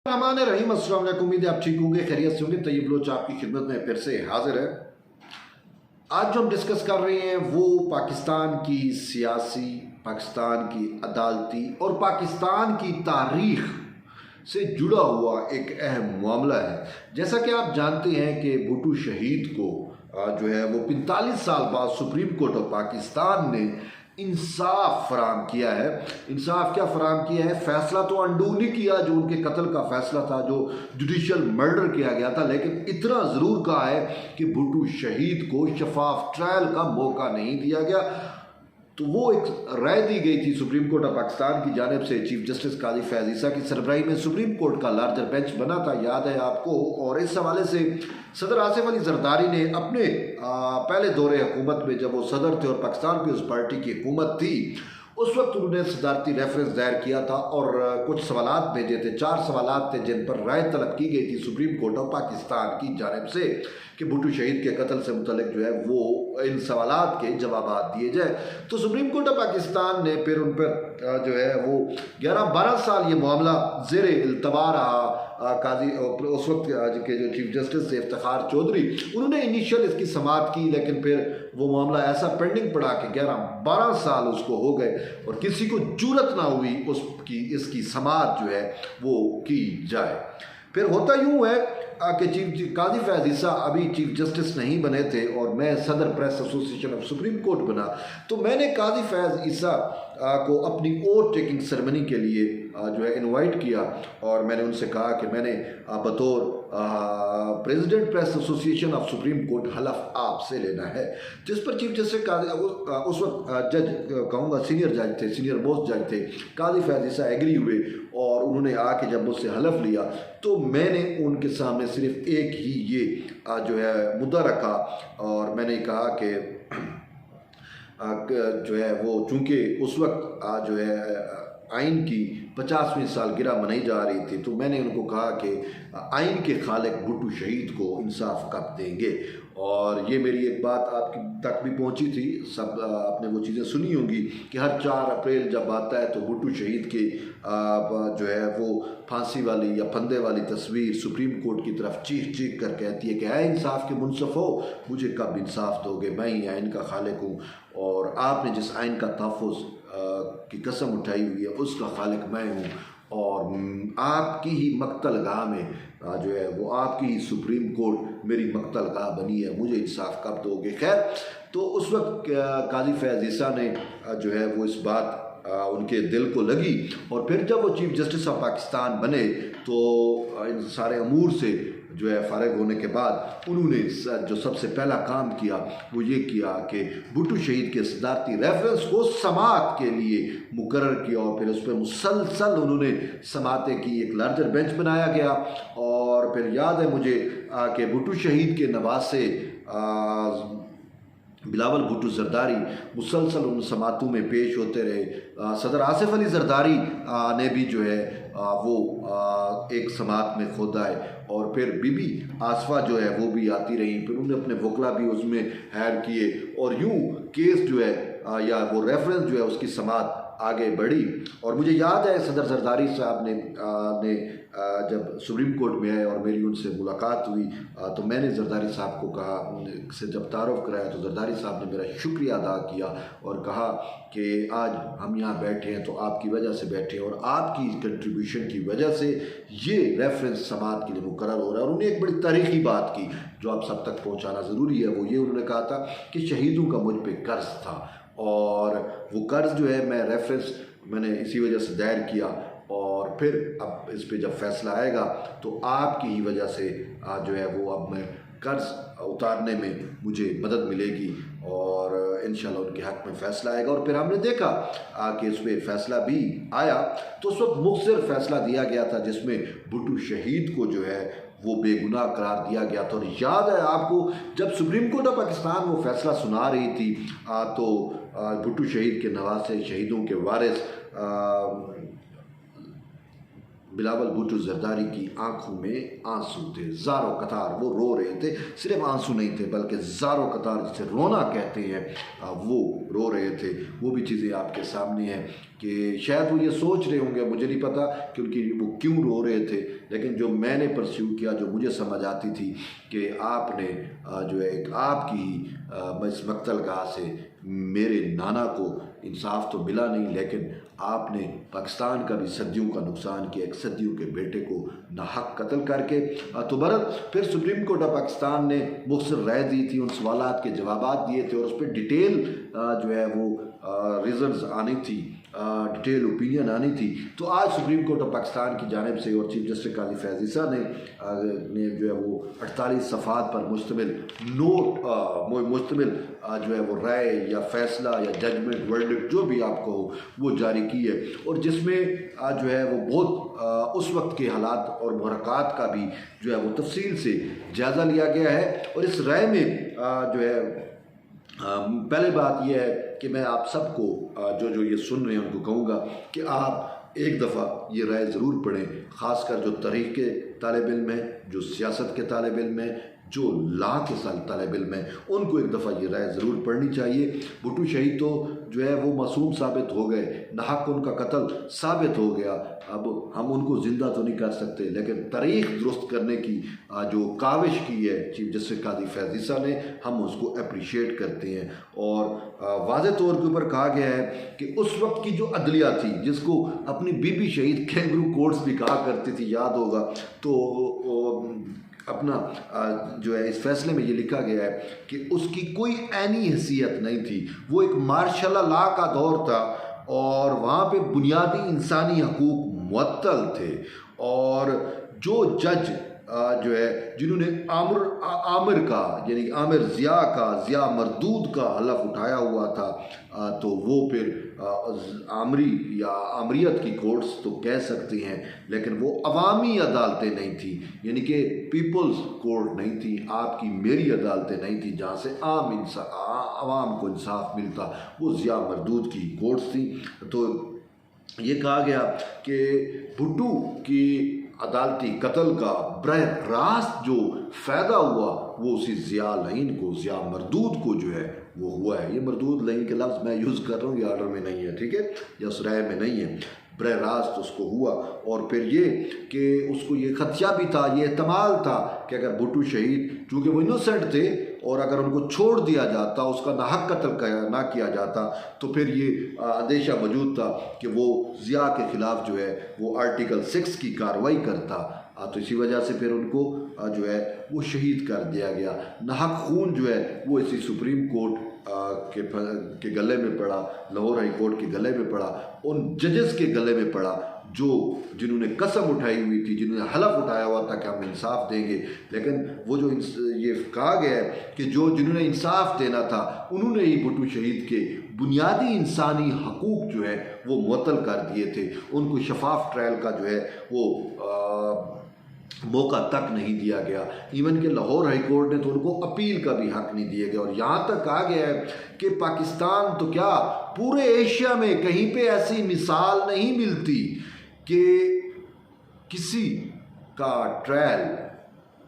रहमान रहीम, अस्सलाम वालेकुम। उम्मीद है आप ठीक होंगे, खैरियत से होंगे। तैयब लोच आपकी खिदमत में फिर से हाजिर है। आज जो हम डिस्कस कर रहे हैं वो पाकिस्तान की सियासी, पाकिस्तान की अदालती और पाकिस्तान की तारीख से जुड़ा हुआ एक अहम मामला है। जैसा कि आप जानते हैं कि भुट्टो शहीद को जो है वो 45 साल बाद सुप्रीम कोर्ट ऑफ पाकिस्तान ने इंसाफ फराम किया है। इंसाफ क्या फराम किया है? फैसला तो अंडू नहीं किया जो उनके कत्ल का फैसला था, जो जुडिशियल मर्डर किया गया था, लेकिन इतना ज़रूर कहा है कि भुट्टो शहीद को शफाफ ट्रायल का मौका नहीं दिया गया। तो वो एक राय दी गई थी सुप्रीम कोर्ट ऑफ पाकिस्तान की जानिब से। चीफ जस्टिस काजी फैज़ ईसा की सरबराही में सुप्रीम कोर्ट का लार्जर बेंच बना था, याद है आपको। और इस हवाले से सदर आसिफ अली जरदारी ने अपने पहले दौरे हुकूमत में, जब वो सदर थे और पाकिस्तान पीपल्स पार्टी की हुकूमत थी, उस वक्त उन्होंने सदारती रेफरेंस दायर किया था और कुछ सवालात भेजे थे। 4 सवालात थे जिन पर राय तलब की गई थी सुप्रीम कोर्ट ऑफ पाकिस्तान की जानिब से कि भुट्टो शहीद के कत्ल से मुतल्लिक जो है वो इन सवालात के जवाब दिए जाए। तो सुप्रीम कोर्ट ऑफ पाकिस्तान ने फिर उन पर जो है वो 11-12 साल ये मामला ज़ेर इल्तवा रहा। काजी उस वक्त के जो चीफ जस्टिस थे इफ्तिखार चौधरी, उन्होंने इनिशियल इसकी समाअत की, लेकिन फिर वो मामला ऐसा पेंडिंग पड़ा कि 11-12 साल उसको हो गए और किसी को जरूरत ना हुई इसकी समाअत जो है वो की जाए। फिर होता यूँ है कि काजी फैज़ ईसा अभी चीफ जस्टिस नहीं बने थे और मैं सदर press association of supreme court बना। तो मैंने काजी फैज़ ईसा को अपनी ओथ टेकिंग सेरेमनी के लिए जो है इनवाइट किया और मैंने उनसे कहा कि मैंने बतौर president press association of supreme court हलफ आपसे लेना है। जिस पर चीफ जस्टिस उस वक्त जज कहूँगा सीनियर जज थे, सीनियर मोस्ट जज थे, काजी फैज़ ईसा एग्री हुए और उन्होंने आके जब मुझसे हलफ लिया तो मैंने उनके सामने सिर्फ एक ही ये जो है मुद्दा रखा और मैंने कहा कि जो है वो चूँकि उस वक्त जो है आइन की 50वीं सालगिरह मनाई जा रही थी, तो मैंने उनको कहा कि आइन के खालिक भुट्टो शहीद को इंसाफ कब देंगे। और ये मेरी एक बात आपकी तक भी पहुंची थी, सब आपने वो चीज़ें सुनी होंगी कि हर 4 अप्रैल जब आता है तो भुट्टो शहीद के जो है वो फांसी वाली या फंदे वाली तस्वीर सुप्रीम कोर्ट की तरफ चीख चीख कर कहती है कि ऐ इंसाफ के मुनसफ हो, मुझे कब इंसाफ दोगे, मैं ही आइन का खालिक हूँ और आपने जिस आइन का तहफ़्फ़ुज़ की कसम उठाई हुई है उसका खालिक मैं हूँ और आपकी ही मक्तलगाह में जो है वो आपकी ही सुप्रीम कोर्ट मेरी मक्तलगाह बनी है, मुझे इंसाफ कब दोगे। खैर, तो उस वक्त काजी फैज़ ईसा ने जो है वो इस बात उनके दिल को लगी और फिर जब वो चीफ जस्टिस ऑफ पाकिस्तान बने तो इन सारे अमूर से जो है फ़ारिग होने के बाद उन्होंने जो सबसे पहला काम किया वो ये किया कि भुट्टो शहीद के सदारती रेफरेंस को समाअत के लिए मुकर्रर किया और फिर उस पर मुसलसल उन्होंने समाअतें की। एक लार्जर बेंच बनाया गया और फिर याद है मुझे कि भुट्टो शहीद के नवासे बिलावल भुट्टो जरदारी मुसलसल उन समातों में पेश होते रहे। सदर आसिफ अली जरदारी ने भी जो है वो एक समात में खुद आए और फिर बीबी आसफा जो है वो भी आती रही, फिर उन्होंने अपने वकला भी उसमें ऐड किए और यूँ केस जो है या वो रेफरेंस जो है उसकी समात आगे बढ़ी। और मुझे याद है सदर जरदारी साहब ने जब सुप्रीम कोर्ट में आए और मेरी उनसे मुलाकात हुई तो मैंने जरदारी साहब को कहा, उनसे जब तारुफ कराया तो जरदारी साहब ने मेरा शुक्रिया अदा किया और कहा कि आज हम यहाँ बैठे हैं तो आपकी वजह से बैठे हैं और आपकी कंट्रीब्यूशन की वजह से ये रेफरेंस समाअत के लिए मुकर्रर हो रहा है। और उन्होंने एक बड़ी तारीखी बात की जो आप सब तक पहुँचाना ज़रूरी है, वो ये उन्होंने कहा था कि शहीदों का मुझ पर कर्ज था और वो कर्ज जो है मैं रेफरेंस मैंने इसी वजह से दायर किया और फिर अब इस पे जब फैसला आएगा तो आपकी ही वजह से जो है वो अब मैं कर्ज उतारने में मुझे मदद मिलेगी और इंशाल्लाह उनके हक़ में फ़ैसला आएगा। और फिर हमने देखा कि इस पर फ़ैसला भी आया तो उस वक्त मुख्तर फ़ैसला दिया गया था जिसमें भुट्टो शहीद को जो है वो बेगुनाह करार दिया गया था। और याद है आपको जब सुप्रीम कोर्ट ऑफ पाकिस्तान वो फैसला सुना रही थी तो भुट्टो शहीद के नवासे शहीदों के वारिस बिलावल भुट्टो जरदारी की आंखों में आंसू थे, ज़ारो कतार वो रो रहे थे। सिर्फ आंसू नहीं थे बल्कि ज़ारो कतार, जिसे रोना कहते हैं, वो रो रहे थे। वो भी चीज़ें आपके सामने हैं कि शायद वो ये सोच रहे होंगे, मुझे नहीं पता कि उनकी वो क्यों रो रहे थे, लेकिन जो मैंने परस्यू किया, जो मुझे समझ आती थी कि आपने जो है एक आपकी ही इस मकतलगाह से मेरे नाना को इंसाफ तो मिला नहीं, लेकिन आपने पाकिस्तान का भी सदियों का नुकसान किया, एक सदियों के बेटे को नाहक कत्ल करके। तो बहरहाल फिर सुप्रीम कोर्ट ऑफ पाकिस्तान ने मुख्तसर राय दी थी, उन सवालात के जवाब दिए थे और उस पर डिटेल जो है वो रीजंस आनी थी, डिटेल ओपिनियन आनी थी। तो आज सुप्रीम कोर्ट ऑफ पाकिस्तान की जानिब से और चीफ जस्टिस काजी फैज़ ईसा ने जो है वो 48 सफ़ात पर मुश्तमिल जो है वो राय या फैसला या जजमेंट वर्डिक्ट जो भी आपको हो वो जारी की है, और जिसमें जो है वो बहुत उस वक्त के हालात और मुहरक़ात का भी जो है वो तफसील से जायज़ा लिया गया है। और इस राय में जो है पहले बात यह है कि मैं आप सबको जो ये सुन रहे हैं उनको कहूँगा कि आप एक दफ़ा ये राय ज़रूर पढ़ें, ख़ासकर जो तारीख़ के तालिब इल्म हैं, जो सियासत के तालिब इल्म हैं, जो ला के साल तालिब इल्म हैं, उनको एक दफ़ा ये राय ज़रूर पढ़नी चाहिए। भुट्टो शहीद तो जो है वो मासूम साबित हो गए, नाहक उनका कत्ल साबित हो गया। अब हम उनको ज़िंदा तो नहीं कर सकते, लेकिन तारीख़ दुरुस्त करने की जो काविश की है चीफ जस्टिस काजी फैज़ ईसा ने, हम उसको अप्रिशिएट करते हैं। और वाज़े तौर के ऊपर कहा गया है कि उस वक्त की जो अदलिया थी, जिसको अपनी बीबी शहीद कैंगरू कोर्ट्स भी कहा करती थी, याद होगा, तो अपना जो है इस फैसले में ये लिखा गया है कि उसकी कोई ऐनी हैसियत नहीं थी। वो एक मार्शल लॉ का दौर था और वहाँ पे बुनियादी इंसानी हकूक़ मुअत्तल थे, और जो जज जो है जिन्होंने आमिर का यानी आमिर ज़िया मरदूद का हलफ उठाया हुआ था, तो वो फिर आमरी या आमरीत की कोर्ट्स तो कह सकते हैं, लेकिन वो अवामी अदालतें नहीं थी, यानी कि पीपल्स कोर्ट नहीं थी, आपकी मेरी अदालतें नहीं थी जहाँ से आवाम को इंसाफ मिलता। वो ज़िया मरदूद की कोर्ट्स थी। तो ये कहा गया कि भुट्टो की अदालती कत्ल का बरह रास्त जो फ़ायदा हुआ वो उसी ज़िया लईन को, ज़िया मरदूद को जो है वो हुआ है। ये मरदूद लईन के लफ्ज़ मैं यूज़ कर रहा हूँ, ये आर्डर में नहीं है, ठीक है, या उस राय में नहीं है, बरह रास्त उसको हुआ। और फिर ये कि उसको ये खदशा भी था, ये एहतमाल था कि अगर भुट्टो शहीद, चूँकि वो इनोसेंट थे और अगर उनको छोड़ दिया जाता, उसका नाहक कत्ल ना किया जाता, तो फिर ये अंदेशा मौजूद था कि वो ज़िया के ख़िलाफ़ जो है वो आर्टिकल 6 की कार्रवाई करता। तो इसी वजह से फिर उनको जो है वो शहीद कर दिया गया। नाहक खून जो है वो इसी सुप्रीम कोर्ट के गले में पड़ा, लाहौर हाई कोर्ट के गले में पड़ा, उन जजेस के गले में पड़ा जिन्होंने कसम उठाई हुई थी, जिन्होंने हलफ उठाया हुआ था कि हम इंसाफ देंगे। लेकिन वो जो ये कहा गया है कि जिन्होंने इंसाफ देना था उन्होंने ही भुट्टो शहीद के बुनियादी इंसानी हकूक़ जो है वो मुअत्तल कर दिए थे। उनको शफाफ ट्रायल का जो है वो मौका तक नहीं दिया गया। इवन कि लाहौर हाई कोर्ट ने तो उनको अपील का भी हक नहीं दिया गया। और यहाँ तक कहा गया है कि पाकिस्तान तो क्या पूरे एशिया में कहीं पे ऐसी मिसाल नहीं मिलती कि किसी का ट्रायल,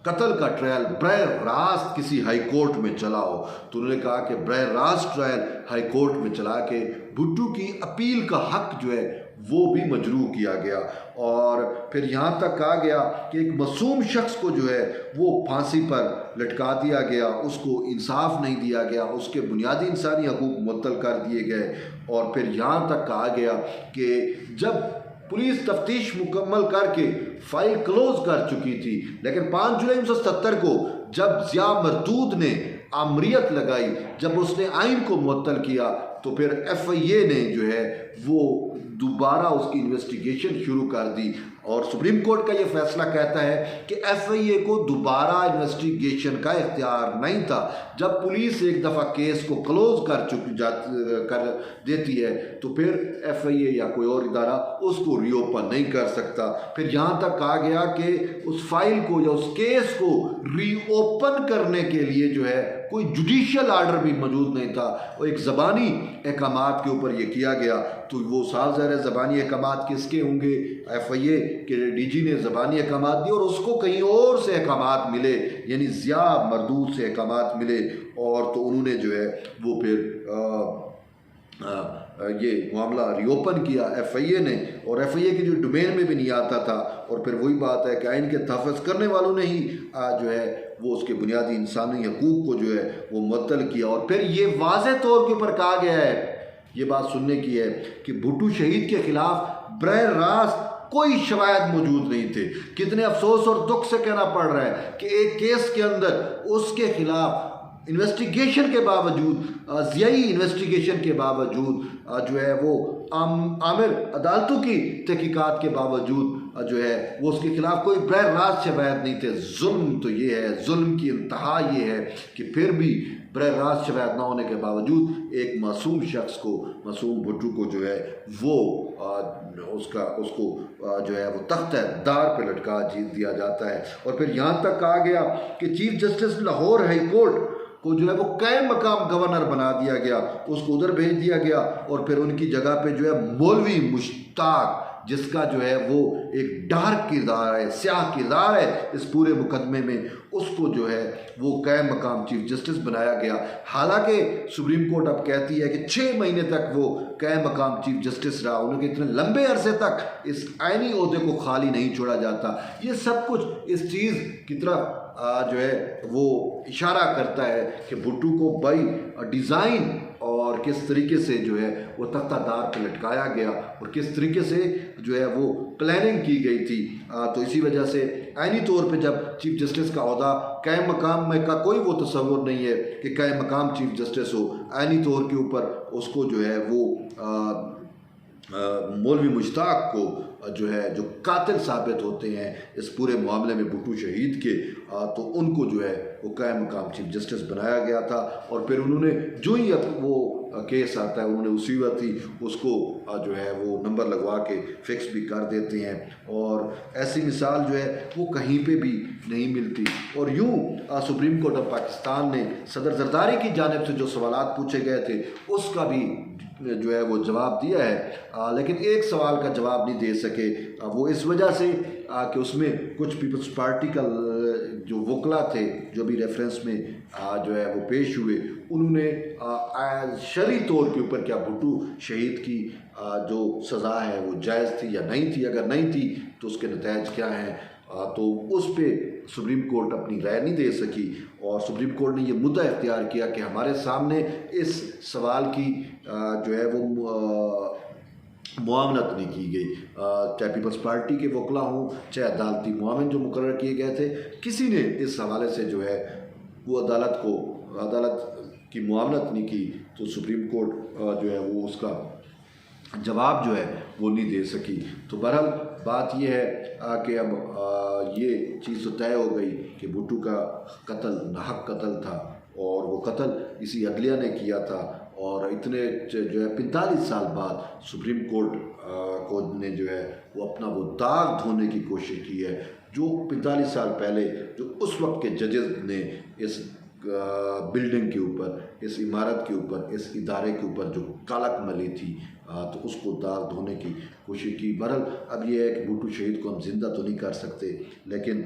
कत्ल का ट्रायल बरह रास्त किसी हाई कोर्ट में चला हो। तो उन्होंने कहा कि बरह रास्त ट्रायल हाई कोर्ट में चला के भुट्टो की अपील का हक जो है वो भी मजरू किया गया। और फिर यहाँ तक कहा गया कि एक मासूम शख्स को जो है वो फांसी पर लटका दिया गया, उसको इंसाफ नहीं दिया गया, उसके बुनियादी इंसानी हकूक़ मुअत्तल कर दिए गए। और फिर यहाँ तक कहा गया कि जब पुलिस तफ्तीश मुकम्मल करके फाइल क्लोज कर चुकी थी, लेकिन 5 जुलाई 1977 को जब ज़िया मरदूद ने आमरीत लगाई, जब उसने आइन को मुअत्तल किया, तो फिर FIA ने जो है वो दोबारा उसकी इन्वेस्टिगेशन शुरू कर दी। और सुप्रीम कोर्ट का ये फैसला कहता है कि FIA को दोबारा इन्वेस्टिगेशन का इख्तियार नहीं था। जब पुलिस एक दफ़ा केस को क्लोज कर देती है तो फिर FIA या कोई और इदारा उसको रीओपन नहीं कर सकता। फिर यहाँ तक कहा गया कि उस फाइल को या उस केस को रीओपन करने के लिए जो है कोई जुडिशियल आर्डर भी मौजूद नहीं था। और एक ज़बानी अहकामात के ऊपर ये किया गया। तो वो साफ ज़ाहिर है ज़बानी अहकामात किसके होंगे? FIA के डीजी ने ज़बानी अहकामात दिए और उसको कहीं और से अहकामात मिले, यानी ज़िया मरदूद से अहकामात मिले, और तो उन्होंने जो है वो फिर ये मामला रिओपन किया FIA ने, और FIA की जो डोमेन में भी नहीं आता था, और फिर वही बात है कि आइन के तहफ़्फ़ुज़ करने वालों ने ही जो है वो उसके बुनियादी इंसानी हकूक़ को जो है वो मुअत्तल किया। और फिर ये वाज़ेह तौर के ऊपर कहा गया है, ये बात सुनने की है कि भुट्टो शहीद के ख़िलाफ़ बरह रास्त कोई शवायद मौजूद नहीं थे। कितने अफसोस और दुख से कहना पड़ रहा है कि एक केस के अंदर उसके ख़िलाफ़ इन्वेस्टिगेशन के बावजूद, ज़ियाई इन्वेस्टिगेशन के बावजूद जो है वो आमिर अदालतों की तहकीकात के बावजूद जो है वो उसके ख़िलाफ़ कोई बरह रास्त शवायद नहीं थे। जुल्म तो ये है, जुल्म की इंतहा ये है कि फिर भी बरह रास्त शवायद ना होने के बावजूद एक मासूम शख्स को, मासूम भुट्टो को जो है वो उसको जो है वो तख्त दार पर लटका दिया जाता है। और फिर यहाँ तक कहा गया कि chief justice Lahore high court को जो है वो कायम मकाम गवर्नर बना दिया गया, उसको उधर भेज दिया गया, और फिर उनकी जगह पे जो है मौलवी मुश्ताक, जिसका जो है वो एक डार्क किरदार है, स्याह किरदार है इस पूरे मुकदमे में, उसको जो है वो कायम मकाम चीफ जस्टिस बनाया गया। हालांकि सुप्रीम कोर्ट अब कहती है कि 6 महीने तक वो कायम मकाम चीफ जस्टिस रहा, उनके इतने लंबे अरसे तक इस आईनी ओहदे को खाली नहीं छोड़ा जाता। ये सब कुछ इस चीज़ की तरफ जो है वो इशारा करता है कि भुट्टो को बाई डिज़ाइन और किस तरीके से जो है वो तख्तादार पर लटकाया गया और किस तरीके से जो है वो प्लानिंग की गई थी। तो इसी वजह से आइनी तौर पे जब चीफ जस्टिस का ओहदा कायम मकाम में का कोई वो तस्वुर नहीं है कि कायम मकाम चीफ जस्टिस हो, आइनी तौर के ऊपर उसको जो है वो मौलवी मुश्ताक को जो है जो कातिल साबित होते हैं इस पूरे मामले में भुट्टो शहीद के, तो उनको जो है वो कायम मकाम चीफ जस्टिस बनाया गया था। और फिर उन्होंने जो ही वो केस आता है उन्होंने उसी वक्त ही उसको जो है वो नंबर लगवा के फिक्स भी कर देते हैं, और ऐसी मिसाल जो है वो कहीं पे भी नहीं मिलती। और यूँ सुप्रीम कोर्ट ऑफ पाकिस्तान ने सदर जरदारी की जानिब से जो सवालात पूछे गए थे उसका भी जो है वो जवाब दिया है, लेकिन एक सवाल का जवाब नहीं दे सके। वो इस वजह से कि उसमें कुछ पीपल्स पार्टी का जो वकला थे जो भी रेफरेंस में जो है वो पेश हुए, उन्होंने शरई तौर के ऊपर क्या भुट्टो शहीद की जो सज़ा है वो जायज़ थी या नहीं थी, अगर नहीं थी तो उसके नतीजे क्या हैं, तो उस पर सुप्रीम कोर्ट अपनी राय नहीं दे सकी। और सुप्रीम कोर्ट ने ये मुद्दा इख्तियार किया कि हमारे सामने इस सवाल की जो है वो मुआवनत नहीं की गई, चाहे पीपल्स पार्टी के वकला हों चाहे अदालती मुआवन जो मुकर्रर किए गए थे, किसी ने इस हवाले से जो है वो अदालत की मुआवनत नहीं की, तो सुप्रीम कोर्ट जो है वो उसका जवाब जो है वो नहीं दे सकी। तो बहरहाल बात यह है कि अब ये चीज़ तो तय हो गई कि भुट्टो का कत्ल नाहक कत्ल था, और वो कत्ल इसी अदलिया ने किया था, और इतने जो है 45 साल बाद सुप्रीम कोर्ट ने जो है वो अपना वो दाग धोने की कोशिश की है, जो 45 साल पहले जो उस वक्त के जजेस ने इस बिल्डिंग के ऊपर, इस इमारत के ऊपर, इस इदारे के ऊपर जो कालक मली थी, तो उसको दाग धोने की कोशिश की। बहरहाल अब ये है कि भुट्टो शहीद को हम जिंदा तो नहीं कर सकते, लेकिन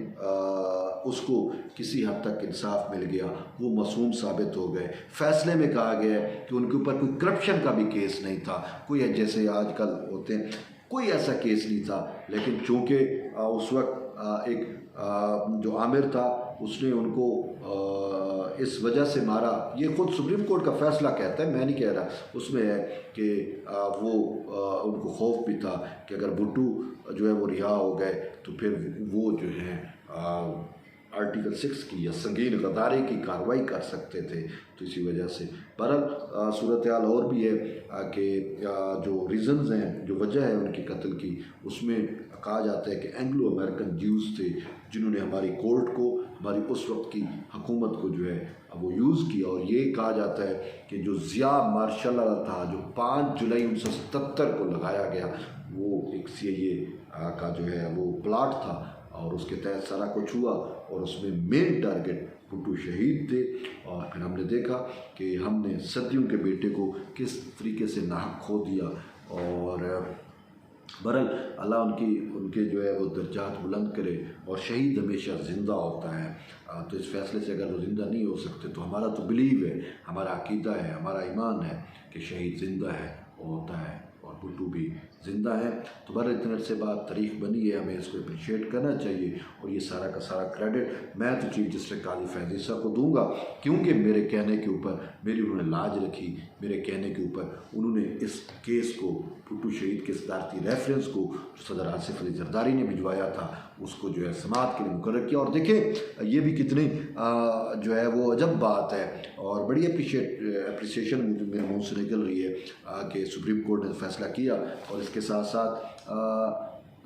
उसको किसी हद तक इंसाफ मिल गया, वो मासूम साबित हो गए। फैसले में कहा गया है कि उनके ऊपर कोई करप्शन का भी केस नहीं था, कोई जैसे आजकल होते हैं कोई ऐसा केस नहीं था, लेकिन चूँकि उस वक्त एक जो आमिर था उसने उनको इस वजह से मारा, ये खुद सुप्रीम कोर्ट का फैसला कहता है, मैं नहीं कह रहा, उसमें है कि वो उनको खौफ भी था कि अगर भुट्टो जो है वो रिहा हो गए तो फिर वो जो है आर्टिकल 6 की या संगीन गद्दारी की कार्रवाई कर सकते थे। तो इसी वजह से बहरहाल सूरत हाल और भी है कि जो रीज़न्स हैं, जो वजह है उनके कत्ल की, उसमें कहा जाता है कि एंग्लो अमेरिकन ज्यूज़ थे जिन्होंने हमारी कोर्ट को, हमारी उस वक्त की हुकूमत को जो है वो यूज़ किया। और ये कहा जाता है कि जो ज़िया मार्शल था जो 5 जुलाई 1977 को लगाया गया, वो एक CIA का जो है वो प्लाट था, और उसके तहत सारा कुछ हुआ, और उसमें मेन टारगेट भुट्टो शहीद थे। और फिर हमने देखा कि हमने सदियों के बेटे को किस तरीके से नाहक खो दिया, और बहरहाल अल्लाह उनके जो है वो दर्जात बुलंद करे, और शहीद हमेशा ज़िंदा होता है। तो इस फैसले से अगर वो ज़िंदा नहीं हो सकते तो हमारा तो बिलीव है, हमारा अकीदा है, हमारा ईमान है कि शहीद ज़िंदा है, वो होता है, और भुट्टो भी ज़िंदा है। तो बहरहाल इतने से बात तारीख बनी है, हमें इसको अप्रिशिएट करना चाहिए, और ये सारा का सारा क्रेडिट मैं तो चीफ जस्टिस काजी फैज़ ईसा को दूंगा, क्योंकि मेरे कहने के ऊपर मेरी उन्होंने लाज रखी, मेरे कहने के ऊपर उन्होंने इस केस को, भुट्टो शहीद के सदारती रेफरेंस को जो सदर आसिफ अली जरदारी ने भिजवाया था, उसको जो है समाअत के लिए मुकर्रर किया। और देखें ये भी कितनी जो है वो अजब बात है, और बड़ी अप्रिसिएशन मेरे मुँह से निकल रही है कि सुप्रीम कोर्ट ने फैसला किया। और इसके साथ साथ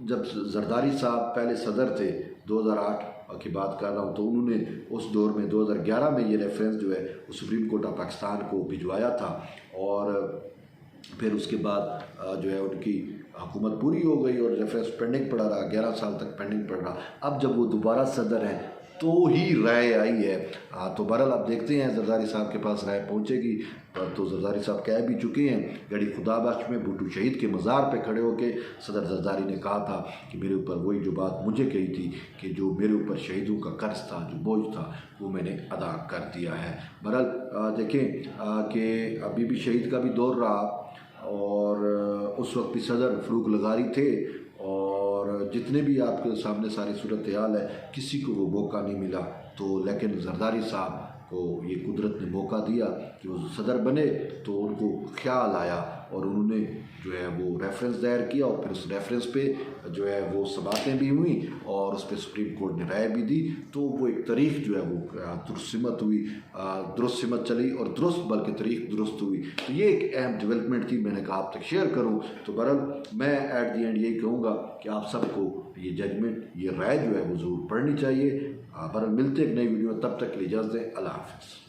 जब जरदारी साहब पहले सदर थे 2008 की बात कर रहा हूँ, तो उन्होंने उस दौर में 2011 में ये रेफरेंस जो है वो सुप्रीम कोर्ट ऑफ पाकिस्तान को भिजवाया था, और फिर उसके बाद जो है उनकी हुकूमत पूरी हो गई और रेफरेंस पेंडिंग पड़ा रहा, 11 साल तक पेंडिंग पड़ रहा। अब जब वो दोबारा सदर हैं तो ही राय आई है। तो बहरहाल आप देखते हैं जरदारी साहब के पास राय पहुंचेगी, तो जरदारी साहब कह भी चुके हैं, गढ़ी खुदाबख्श में भुट्टो शहीद के मज़ार पे खड़े होकर सदर जरदारी ने कहा था कि मेरे ऊपर वही जो बात मुझे कही थी कि जो मेरे ऊपर शहीदों का कर्ज था, जो बोझ था, वो मैंने अदा कर दिया है। बहरहाल देखें कि अभी भी शहीद का भी दौर रहा, और उस वक्त भी सदर फरूक लगारी थे, और जितने भी आपके सामने सारी सूरत हाल है, किसी को वो मौका नहीं मिला। तो लेकिन जरदारी साहब को ये कुदरत ने मौका दिया कि वो सदर बने, तो उनको ख्याल आया और उन्होंने जो है वो रेफरेंस दायर किया, और फिर उस रेफरेंस पे जो है वो समातें भी हुई, और उस पर सुप्रीम कोर्ट ने राय भी दी। तो वो एक तारीख जो है वो दुरुस्त हुई, दुरुस्त सिमत चली, और दुरुस्त बल्कि तारीख दुरुस्त हुई। तो ये एक अहम डेवलपमेंट थी, मैंने कहा आप तक शेयर करूँ। तो बहरहाल मैं एट दी एंड यही कहूँगा कि आप सबको ये जजमेंट, ये राय जो है वो ज़रूर पढ़नी चाहिए। बहरहाल मिलते एक नई वीडियो में, तब तक के लिए इजाज़त दें। अल्लाह हाफ़िज़।